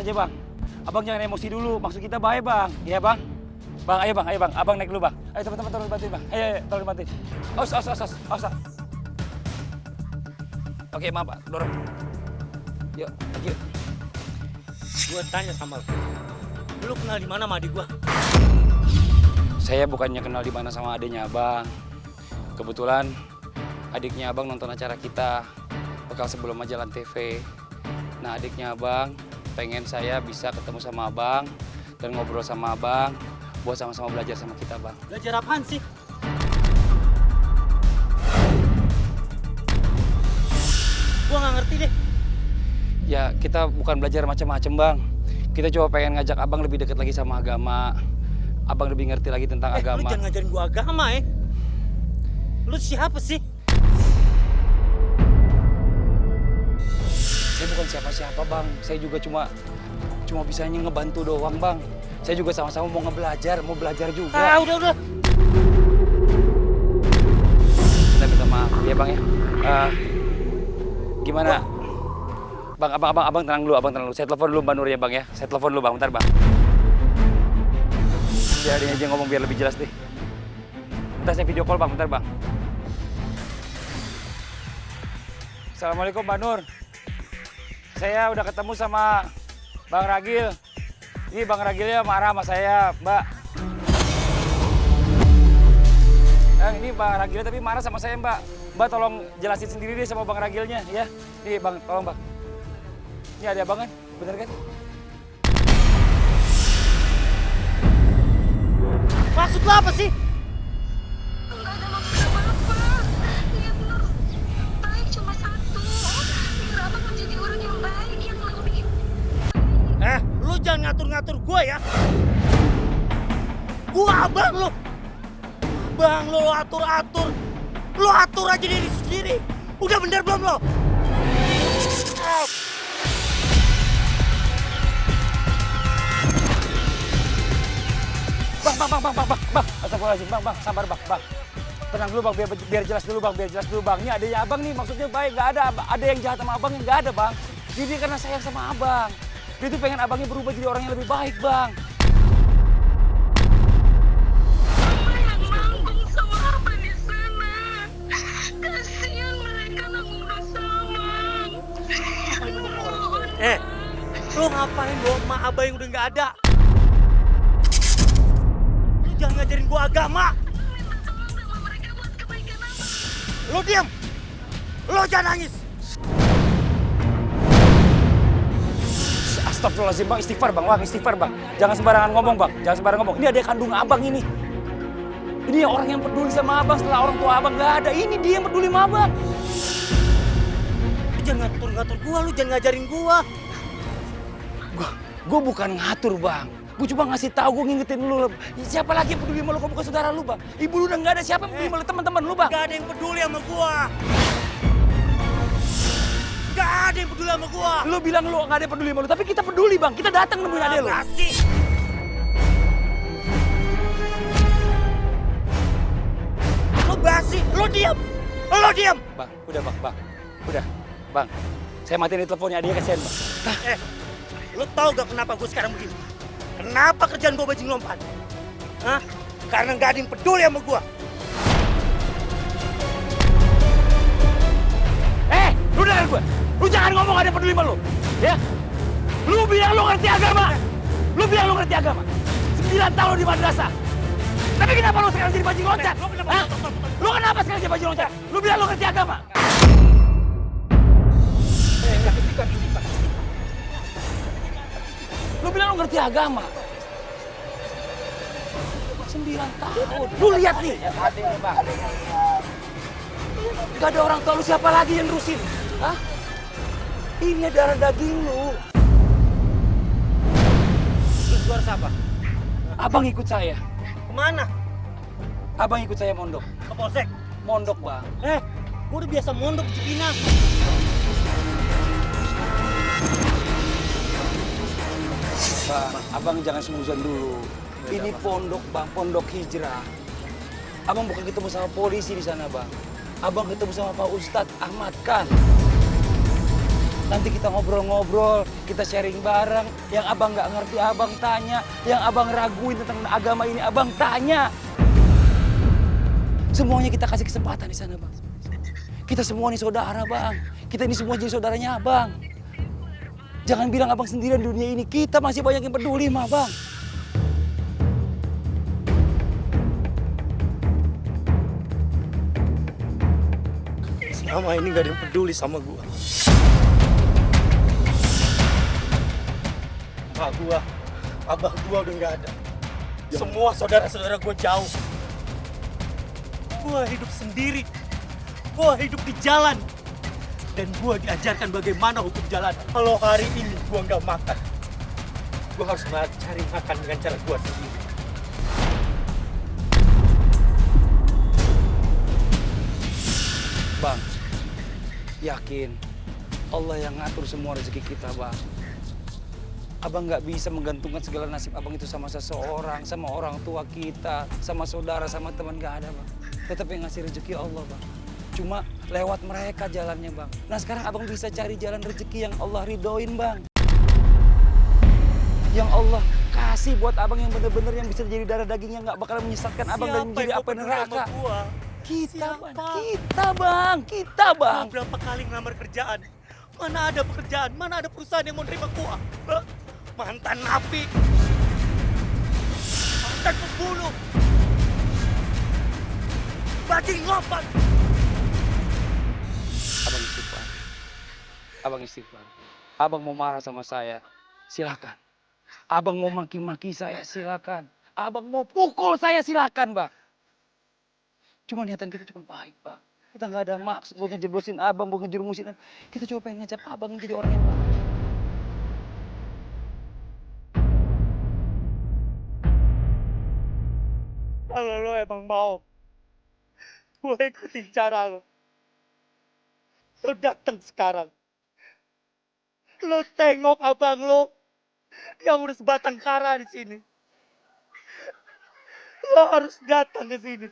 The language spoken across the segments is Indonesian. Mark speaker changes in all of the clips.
Speaker 1: aja bang. Abang jangan emosi dulu, maksud kita baik bang. Iya bang. Bang, ayo bang. Abang naik dulu bang. Ayo teman-teman tolong bantuin bang. Ayo, tolong bantuin. Os. Oke, maaf pak, dorong. Yuk, yuk.
Speaker 2: Gue tanya sama lu kenal di mana sama adik gua?
Speaker 1: Saya bukannya kenal di mana sama adiknya abang. Kebetulan adiknya abang nonton acara kita, bekal sebelum majalah TV. Nah, adiknya abang pengen saya bisa ketemu sama abang dan ngobrol sama abang, buat sama-sama belajar sama kita, bang.
Speaker 2: Belajar apaan sih? Gua nggak ngerti deh.
Speaker 1: Ya, kita bukan belajar macam-macam, bang. Kita coba pengen ngajak abang lebih dekat lagi sama agama. Abang lebih ngerti lagi tentang
Speaker 2: Lu
Speaker 1: agama.
Speaker 2: jangan ngajarin gua agama ya. Lu siapa sih?
Speaker 1: Saya bukan siapa-siapa, bang. Saya juga cuma bisanya ngebantu doang, bang. Saya juga sama-sama mau belajar juga.
Speaker 2: Ah, udah.
Speaker 1: Kita minta maaf, ya bang ya. Gimana? Bang, abang tenang dulu, Saya telepon dulu Mbak Nur ya bang ya. Saya telepon dulu bang, bentar bang. Biar dia aja ngomong biar lebih jelas deh. Bentar saya video call bang, bentar bang. Assalamualaikum Mbak Nur. Saya udah ketemu sama Bang Ragil. Ini Bang Ragilnya marah sama saya, Mbak. Ini Bang Ragilnya tapi marah sama saya, Mbak. Mbak tolong jelasin sendiri deh sama Bang Ragilnya, ya. Nih Bang, tolong Bang. Ini ada Abang kan? Bener kan?
Speaker 2: Maksud lu apa sih?
Speaker 3: Enggak ada maksud apa-apa. Lihat Nur, baik cuma satu. Biar abang menjadi orang yang baik, yang lebih.
Speaker 2: Lu jangan ngatur-ngatur gua ya. Gua abang lu. Abang lu atur-atur. Lu atur aja diri sendiri. Udah bener belum lo?
Speaker 1: Bang. Astagfirullahaladzim, Bang. Sabar, Bang. Tenang dulu, Bang. Biar jelas dulu, Bang. Ini adanya Abang nih, maksudnya baik. Nggak ada yang jahat sama Abang, nggak ada, Bang. Jadi karena sayang sama Abang. Dia tuh pengen Abangnya berubah jadi orang yang lebih baik, Bang.
Speaker 3: Mama yang nanggung sama abang di sana. Kasihan mereka nanggung dosa abang.
Speaker 2: Lu ngapain bawa emak abah yang udah nggak ada? Lu jangan ngajarin gua agama.
Speaker 3: Minta tolong sama mereka buat kebaikan abang.
Speaker 2: Lu diam. Lu jangan nangis.
Speaker 1: Astagfirullahaladzim, Bang. Istighfar, Bang. Jangan sembarangan ngomong, Bang. Ini ada kandung Abang ini. Ini orang yang peduli sama Abang setelah orang tua Abang nggak ada. Ini dia yang peduli sama Abang.
Speaker 2: Lu jangan ngatur-ngatur gua, lu jangan ngajarin gua.
Speaker 1: Gue bukan ngatur, Bang. Gue cuma ngasih tahu, gue ngingetin lu. Siapa lagi yang peduli sama lu kalau bukan saudara lu, Bang? Ibu lu udah nggak ada, siapa yang peduli sama lu? Teman-teman lu, Bang.
Speaker 2: Gak ada yang peduli sama gua. Gak ada yang peduli sama gua.
Speaker 1: Lu bilang lu nggak ada yang peduli sama lu, tapi kita peduli, Bang. Kita datang nemuin adek lu.
Speaker 2: Kasih. Lu basi, lu diam.
Speaker 1: Bang, udah, Bang. Udah, Bang. Saya matiin teleponnya, dia kasihan, Bang.
Speaker 2: Lu tahu gak kenapa gua sekarang begini? Kenapa kerjaan gua bajing lompat? Hah? Karena gak ada yang peduli sama gua.
Speaker 1: Lu dengar gue. Lu jangan ngomong ada yang peduli sama lu. Ya? Lu bilang lu ngerti agama. 9 tahun lu di madrasah. Tapi kenapa lu sekarang jadi bajing loncat? Hah? Lu kenapa sekarang jadi bajing loncat? Lu bilang lu ngerti agama. Lu bilang lu ngerti agama. 9 tahun. Lu lihat nih. Gak ada orang tua lu, siapa lagi yang nerusin? Hah? Ini darah daging lu.
Speaker 2: Terus gua harus apa?
Speaker 1: Abang ikut saya.
Speaker 2: Kemana?
Speaker 1: Abang ikut saya mondok.
Speaker 2: Ke polsek?
Speaker 1: Mondok, Bang.
Speaker 2: Gua udah biasa mondok di Cipinang.
Speaker 1: Bang, abang jangan sembunyian dulu. Ini pondok, Bang, pondok hijrah. Abang bukan ketemu sama polisi di sana, Bang. Abang ketemu sama Pak Ustadz Ahmad Khan. Nanti kita ngobrol-ngobrol, kita sharing bareng. Yang abang nggak ngerti, abang tanya. Yang abang raguin tentang agama ini, abang tanya. Semuanya kita kasih kesempatan di sana, Bang. Kita semua nih saudara, Bang. Kita ini semua jadi saudaranya abang. Jangan bilang abang sendirian di dunia ini. Kita masih banyak yang peduli, mah, Bang.
Speaker 2: Selama ini gak ada yang peduli sama gua. Mak gua, abah gua udah gak ada. Semua saudara-saudara gua jauh. Gua hidup sendiri. Gua hidup di jalan. Dan gua diajarkan bagaimana hukum jalan. Kalau hari ini gua gak makan, gua harus cari makan dengan cara gua sendiri.
Speaker 1: Bang, yakin Allah yang ngatur semua rezeki kita, Bang. Abang nggak bisa menggantungkan segala nasib abang itu sama seseorang, sama orang tua kita, sama saudara, sama teman, nggak ada, Bang. Tetap yang ngasih rezeki Allah, Bang. Cuma lewat mereka jalannya, Bang. Nah sekarang abang bisa cari jalan rezeki yang Allah ridoin, Bang. Yang Allah kasih buat abang yang bener-bener yang bisa jadi darah daging yang nggak bakal menyesatkan abang dan menjadi apa neraka. Kita, Bang. Kita, Bang.
Speaker 2: Gua berapa kali ngelamar kerjaan? Mana ada pekerjaan? Mana ada perusahaan yang mau nerima gua? Hah? Mantan napi. Mantan pembunuh. Bajingan.
Speaker 1: Abang istighfar. Abang istighfar. Abang mau marah sama saya, silakan. Abang mau maki-maki saya, silakan. Abang mau pukul saya, silakan, Bang. Cuma niatan kita cuma baik, Bang. Kita nggak ada maksud mau ngejeblosin abang, mau ngejerumusin. Kita cuma pengen ngajak abang jadi orang yang baik.
Speaker 2: Kalau lo emang mau, gue ikutin cara lo. Lo datang sekarang. Lo tengok abang lo yang udah sebatang kara di sini. Lo harus datang ke sini.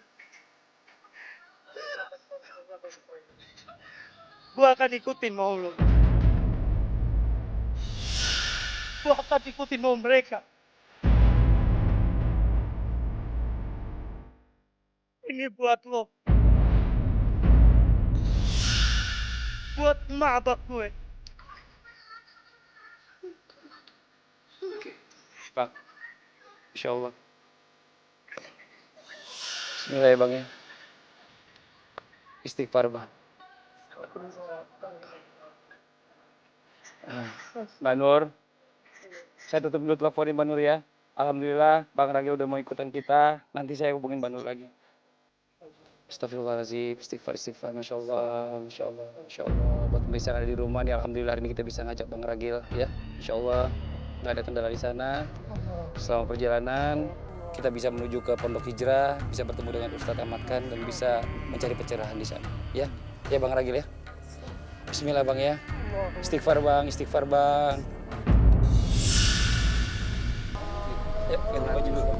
Speaker 2: Gue akan ikutin mau lo. Gue akan ikutin mau mereka. Ini buat lo. Buat emak abang gue.
Speaker 1: Bang, insya Allah. Bismillah ya, Bang ya. Istighfar, Bang. Mbak Nur, saya tutup dulu teleponin Mbak Nur ya. Alhamdulillah, Bang Ragil udah mau ikutan kita. Nanti saya hubungin Mbak Nur lagi. Astagfirullahaladzim, istighfar, Masya Allah, Masya Allah, Masya Allah. Buat pemirsa yang ada di rumah nih, Alhamdulillah hari ini kita bisa ngajak Bang Ragil ya. Insya Allah, nggak ada kendala di sana. Selama perjalanan, kita bisa menuju ke Pondok Hijrah, bisa bertemu dengan Ustadz Ahmad Khan, dan bisa mencari pencerahan di sana. Ya, ya Bang Ragil ya. Bismillah Bang ya. Istighfar Bang, istighfar Bang. Ya, ganti baju dulu Bang.